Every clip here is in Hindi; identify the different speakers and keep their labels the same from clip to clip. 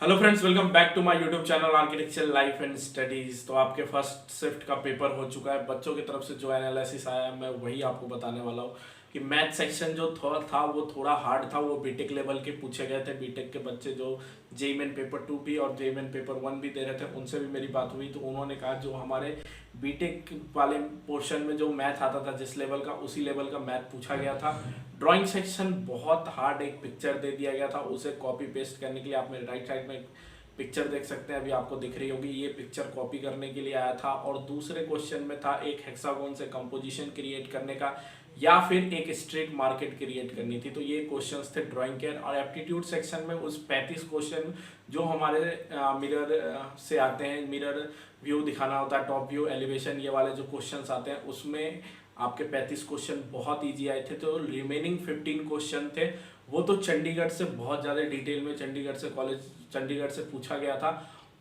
Speaker 1: Hello friends, welcome back to my YouTube channel architecture life and studies. तो आपके फर्स्ट शिफ्ट का पेपर हो चुका है। बच्चों की तरफ से जो एनालिसिस आया मैं वही आपको बताने वाला हूँ कि मैथ सेक्शन जो थोड़ा था वो थोड़ा हार्ड था। वो बीटेक लेवल के पूछे गए थे। बीटेक के बच्चे जो जेईमेन पेपर 2 भी और जेईमेन पेपर 1 भी दे रहे थे उनसे भी मेरी बात हुई, तो उन्होंने कहा जो हमारे बीटेक वाले पोर्शन में जो मैथ आता था जिस लेवल का, उसी लेवल का मैथ पूछा गया था। ड्राइंग सेक्शन बहुत हार्ड, एक पिक्चर दे दिया गया था, उसे कॉपी पेस्ट करने के लिए आप मेरे राइट साइड में पिक्चर देख सकते हैं, अभी आपको दिख रही होगी। ये पिक्चर कॉपी करने के लिए आया था और दूसरे क्वेश्चन में था एक हेक्सागोन से कंपोजिशन क्रिएट करने का या फिर एक स्ट्रीट मार्केट क्रिएट करनी थी। तो ये क्वेश्चंस थे ड्राइंग के। और एप्टीट्यूड सेक्शन में उस 35 क्वेश्चन जो हमारे मिरर से आते हैं, मिरर व्यू दिखाना होता है, टॉप व्यू, एलिवेशन, ये वाले जो क्वेश्चंस आते हैं उसमें आपके 35 क्वेश्चन बहुत ईजी आए थे। तो रिमेनिंग 15 क्वेश्चन थे वो तो चंडीगढ़ से बहुत ज़्यादा डिटेल में चंडीगढ़ से पूछा गया था।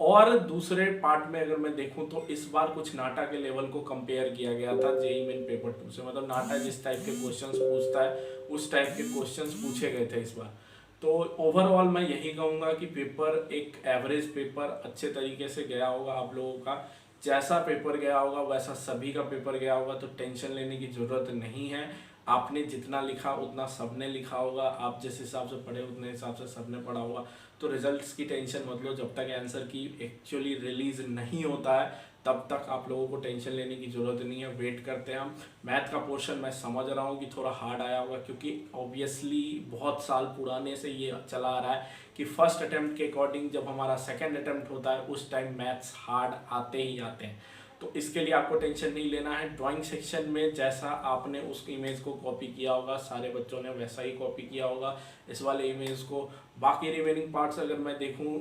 Speaker 1: और दूसरे पार्ट में अगर मैं देखूं तो इस बार कुछ नाटा के लेवल को कंपेयर किया गया था जेई मेन पेपर 2 से। मतलब नाटा जिस टाइप के क्वेश्चंस पूछता है उस टाइप के क्वेश्चंस पूछे गए थे इस बार। तो ओवरऑल मैं यही कहूँगा कि पेपर एक एवरेज पेपर, अच्छे तरीके से गया होगा आप लोगों का। जैसा पेपर गया होगा वैसा सभी का पेपर गया होगा, तो टेंशन लेने की ज़रूरत नहीं है। आपने जितना लिखा उतना सबने लिखा होगा, आप जिस हिसाब से पढ़े उतने हिसाब से सबने पढ़ा होगा। तो रिजल्ट्स की टेंशन मत लो, जब तक आंसर की एक्चुअली रिलीज नहीं होता है तब तक आप लोगों को टेंशन लेने की ज़रूरत नहीं है। वेट करते हैं हम। मैथ का पोर्शन मैं समझ रहा हूँ कि थोड़ा हार्ड आया होगा, क्योंकि ऑब्वियसली बहुत साल पुराने से ये चला आ रहा है कि फर्स्ट अटेम्प्ट के अकॉर्डिंग जब हमारा सेकेंड अटेम्प्ट होता है उस टाइम मैथ्स हार्ड आते ही आते हैं। तो इसके लिए आपको टेंशन नहीं लेना है। ड्राइंग सेक्शन में जैसा आपने उस इमेज को कॉपी किया होगा, सारे बच्चों ने वैसा ही कॉपी किया होगा इस वाले इमेज को। बाकी रिमेनिंग पार्ट्स अगर मैं देखूँ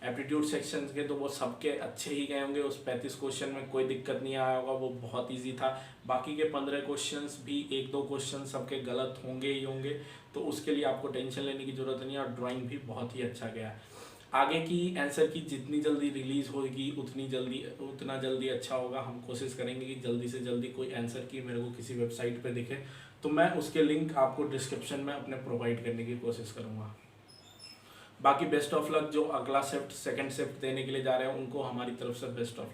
Speaker 1: एप्टीट्यूड सेक्शन के, तो वो सबके अच्छे ही गए होंगे। उस 35 क्वेश्चन में कोई दिक्कत नहीं आया होगा, वो बहुत ईजी था। बाकी के 15 क्वेश्चंस भी एक दो क्वेश्चन सबके गलत होंगे ही होंगे, तो उसके लिए आपको टेंशन लेने की ज़रूरत नहीं है। और ड्राइंग भी बहुत ही अच्छा गया है। आगे की आंसर की जितनी जल्दी रिलीज होगी उतना जल्दी अच्छा होगा। हम कोशिश करेंगे कि जल्दी से जल्दी कोई आंसर की मेरे को किसी वेबसाइट पे दिखे तो मैं उसके लिंक आपको डिस्क्रिप्शन में अपने प्रोवाइड करने की कोशिश करूँगा। बाकी बेस्ट ऑफ लक। जो अगला शिफ्ट, सेकंड शिफ्ट देने के लिए जा रहे हैं उनको हमारी तरफ से बेस्ट ऑफ लक।